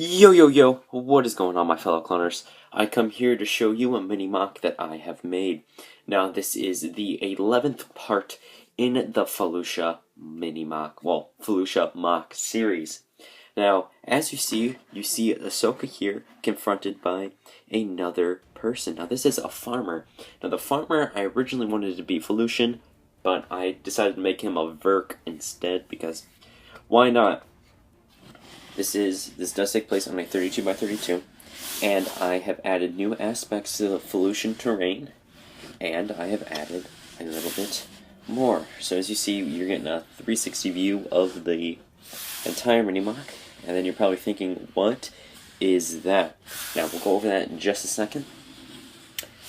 Yo yo yo, what is going on my fellow cloners? I come here to show you a mini mock that I have made. Now this is the 11th part in the Felucia mini mock, Felucia MOC series. Now, as you see Ahsoka here confronted by another person. Now this is a farmer. Now the farmer, I originally wanted to be Felucian, but I decided to make him a Verk instead because why not? This does take place on a 32 by 32, and I have added new aspects to the Felucian terrain, and I have added a little bit more. So as you see, you're getting a 360 view of the entire mini-mock, and then you're probably thinking, what is that? Now, we'll go over that in just a second.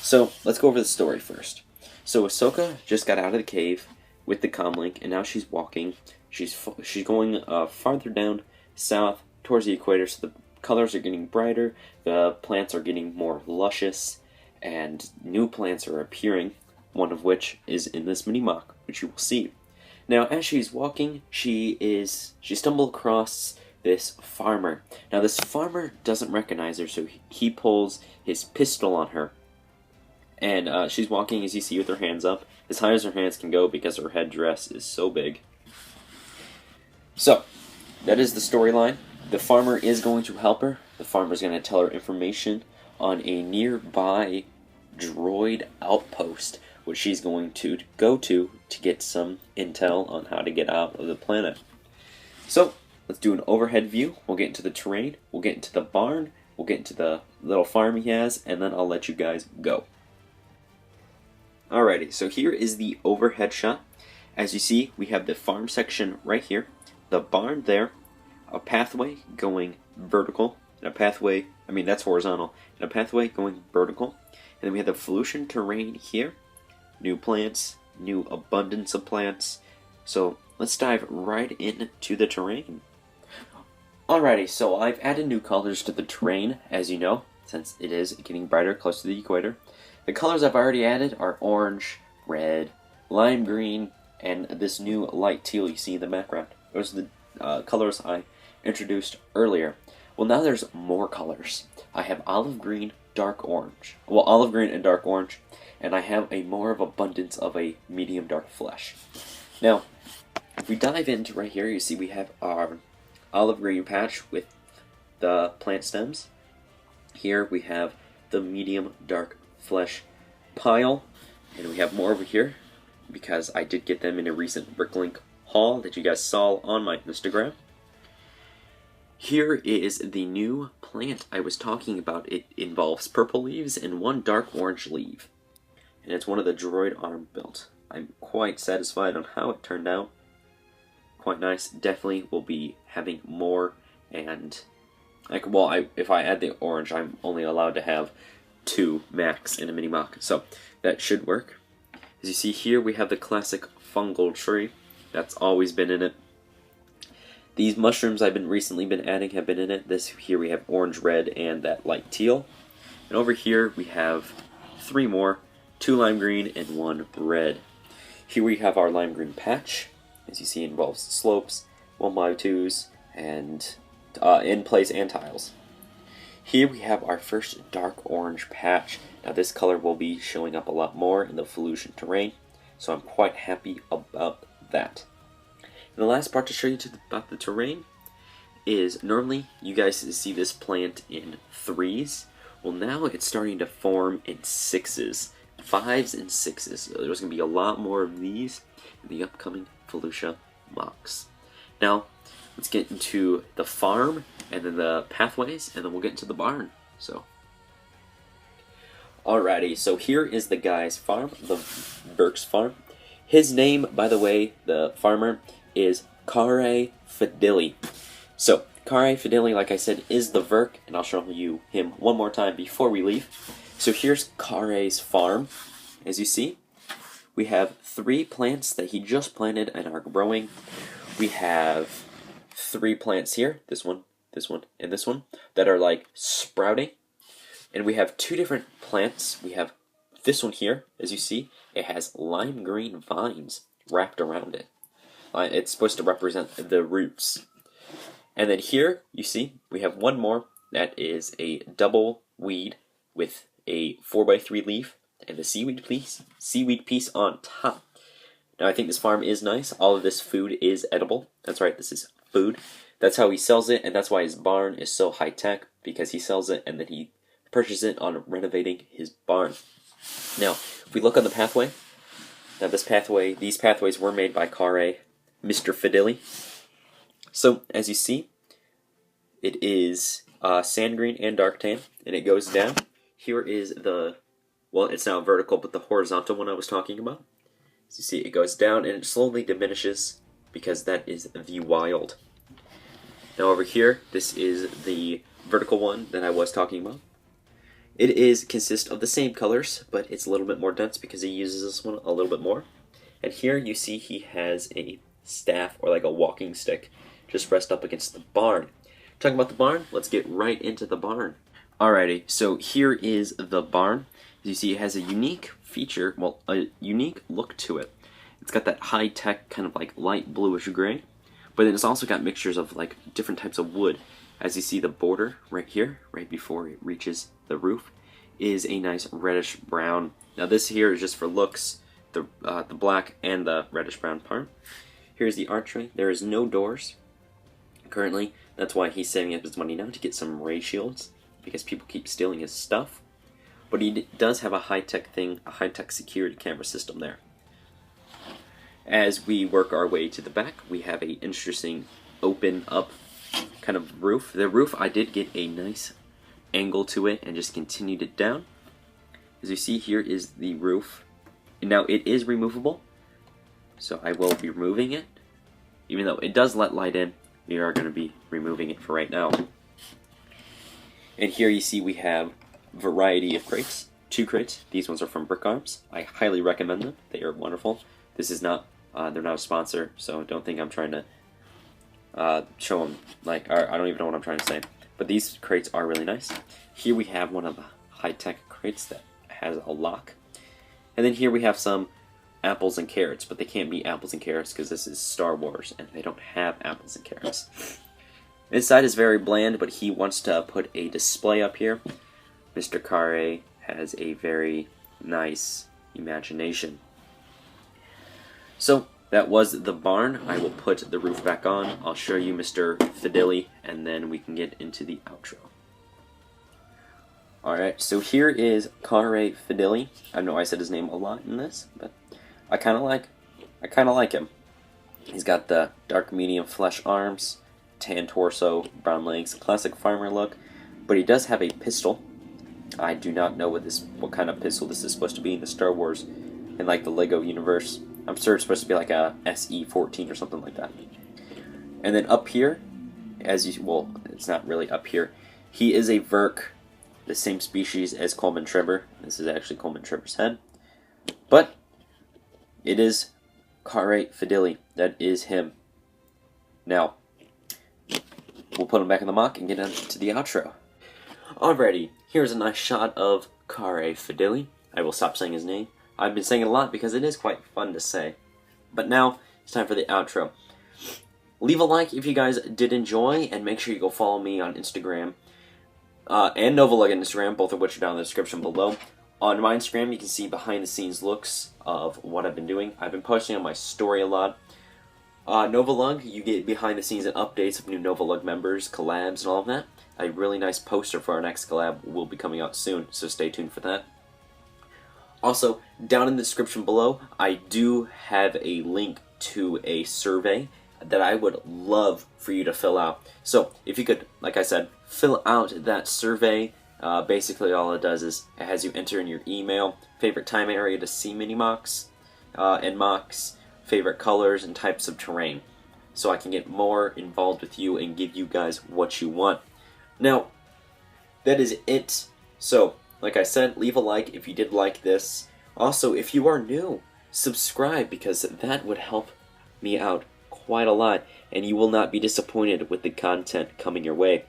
So, let's go over the story first. So, Ahsoka just got out of the cave with the comlink, and now she's walking. She's going farther down south towards the equator, so the colors are getting brighter, the plants are getting more luscious, and new plants are appearing, one of which is in this mini-mock, which you will see. Now, as she's walking, she stumbled across this farmer. Now, this farmer doesn't recognize her, so he pulls his pistol on her. And she's walking, as you see, with her hands up, as high as her hands can go because her headdress is so big. So, that is the storyline. The farmer is going to help her. The farmer is going to tell her information on a nearby droid outpost, which she's going to go to get some intel on how to get out of the planet. So, let's do an overhead view. We'll get into the terrain. We'll get into the barn. We'll get into the little farm he has, and then I'll let you guys go. Alrighty, so here is the overhead shot. As you see, we have the farm section right here, the barn there, a pathway going vertical, and a pathway, that's horizontal, and a pathway going vertical. And then we have the Felucian terrain here, new plants, new abundance of plants. So let's dive right into the terrain. Alrighty, so I've added new colors to the terrain, as you know, since it is getting brighter close to the equator. The colors I've already added are orange, red, lime green, and this new light teal you see in the background. Those are the colors I introduced earlier. Well, now there's more colors. I have olive green, dark orange. Well, olive green and dark orange, and I have a more of abundance of a medium dark flesh. Now, if we dive into right here, you see we have our olive green patch with the plant stems. Here we have the medium dark flesh pile, and we have more over here because I did get them in a recent Bricklink haul that you guys saw on my Instagram. Here is the new plant I was talking about. It involves purple leaves and one dark orange leaf, and it's one of the droid arm built. I'm quite satisfied on how it turned out. Quite nice. Definitely will be having more, and if I add the orange, I'm only allowed to have 2 max in a mini mock, so that should work. As you see here, we have the classic fungal tree that's always been in it. These mushrooms I've recently been adding have been in it. This here we have orange, red, and that light teal. And over here we have 3 more, 2 lime green and 1 red. Here we have our lime green patch. As you see, it involves slopes, 1x2s, and in place and tiles. Here we have our first dark orange patch. Now this color will be showing up a lot more in the Felucian terrain, so I'm quite happy about that. And the last part to show you about the terrain is, normally you guys see this plant in 3s. Well, now it's starting to form in 6s, 5s and 6s. So there's going to be a lot more of these in the upcoming Felucia MOCs. Now, let's get into the farm, and then the pathways, and then we'll get into the barn. So, alrighty, so here is the guy's farm, the Verk's farm. His name, by the way, the farmer, is Carae Fidili. So, Carae Fidili, like I said, is the Verk, and I'll show you him one more time before we leave. So here's Carae's farm. As you see, we have 3 plants that he just planted and are growing. We have 3 plants here, this one, and this one, that are like sprouting. And we have 2 different plants. We have this one here, as you see, it has lime green vines wrapped around it. It's supposed to represent the roots. And then here, you see, we have one more. That is a double weed with a 4x3 leaf and a seaweed piece on top. Now, I think this farm is nice. All of this food is edible. That's right, this is food. That's how he sells it, and that's why his barn is so high-tech, because he sells it and then he purchases it on renovating his barn. Now, if we look on the pathway, now these pathways were made by Carae, Mr. Fidili. So, as you see, it is sand green and dark tan, and it goes down. Here is the, well, it's now vertical, but the horizontal one I was talking about. As you see, it goes down and it slowly diminishes because that is the wild. Now over here, this is the vertical one that I was talking about. It consists of the same colors, but it's a little bit more dense because he uses this one a little bit more. And here you see he has a staff, or like a walking stick, just pressed up against the barn. Talking about the barn, let's get right into the barn. Alrighty, so here is the barn. As you see, it has a unique feature, well, a unique look to it. It's got that high-tech kind of like light bluish gray, but then it's also got mixtures of like different types of wood. As you see, the border right here, right before it reaches the roof, is a nice reddish brown. Now this here is just for looks, the black and the reddish brown part. Here's the archway. There is no doors currently. That's why he's saving up his money now to get some ray shields, because people keep stealing his stuff. But he does have a high-tech thing, a high-tech security camera system there. As we work our way to the back, we have a interesting open-up kind of roof. The roof, I did get a nice angle to it and just continued it down. As you see, here is the roof. Now, it is removable, so I will be removing it. Even though it does let light in, we are going to be removing it for right now. And here you see we have a variety of crates, 2 crates. These ones are from Brick Arms. I highly recommend them. They are wonderful. This is not, they're not a sponsor, so don't think I'm trying to show them, like, I don't even know what I'm trying to say. But these crates are really nice. Here we have one of the high-tech crates that has a lock. And then here we have some apples and carrots, but they can't be apples and carrots because this is Star Wars and they don't have apples and carrots. Inside is very bland, but he wants to put a display up here. Mr. Carae has a very nice imagination. So that was the barn. I will put the roof back on. I'll show you Mr. Fidili, and then we can get into the outro. Alright, so here is Carae Fidili. I know I said his name a lot in this, but I kind of like him. He's got the dark medium flesh arms, tan torso, brown legs, classic farmer look, but he does have a pistol. I do not know what kind of pistol this is supposed to be in the Star Wars and like the Lego universe. I'm sure it's supposed to be like a SE-14 or something like that. And then up here, well, it's not really up here. He is a Verk, the same species as Coleman Trevor. This is actually Coleman Trevor's head, but it is Carae Fidili. That is him. Now, we'll put him back in the MOC and get into the outro. Alrighty, here's a nice shot of Carae Fidili. I will stop saying his name. I've been saying it a lot because it is quite fun to say. But now, it's time for the outro. Leave a like if you guys did enjoy, and make sure you go follow me on Instagram. And Novolug on Instagram, both of which are down in the description below. On my Instagram, you can see behind-the-scenes looks of what I've been doing. I've been posting on my story a lot. Novolug, you get behind-the-scenes and updates of new Novolug members, collabs, and all of that. A really nice poster for our next collab will be coming out soon, so stay tuned for that. Also, down in the description below, I do have a link to a survey that I would love for you to fill out. So, if you could, like I said, fill out that survey. Basically all it does is it has you enter in your email, favorite time area to see mini-MOCs, and MOCs, favorite colors and types of terrain, so I can get more involved with you and give you guys what you want. Now, that is it. So, like I said, leave a like if you did like this. Also, if you are new, subscribe, because that would help me out quite a lot, and you will not be disappointed with the content coming your way.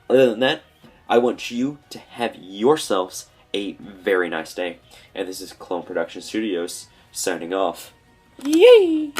Other than that, I want you to have yourselves a very nice day. And this is Clone Production Studios signing off. Yay!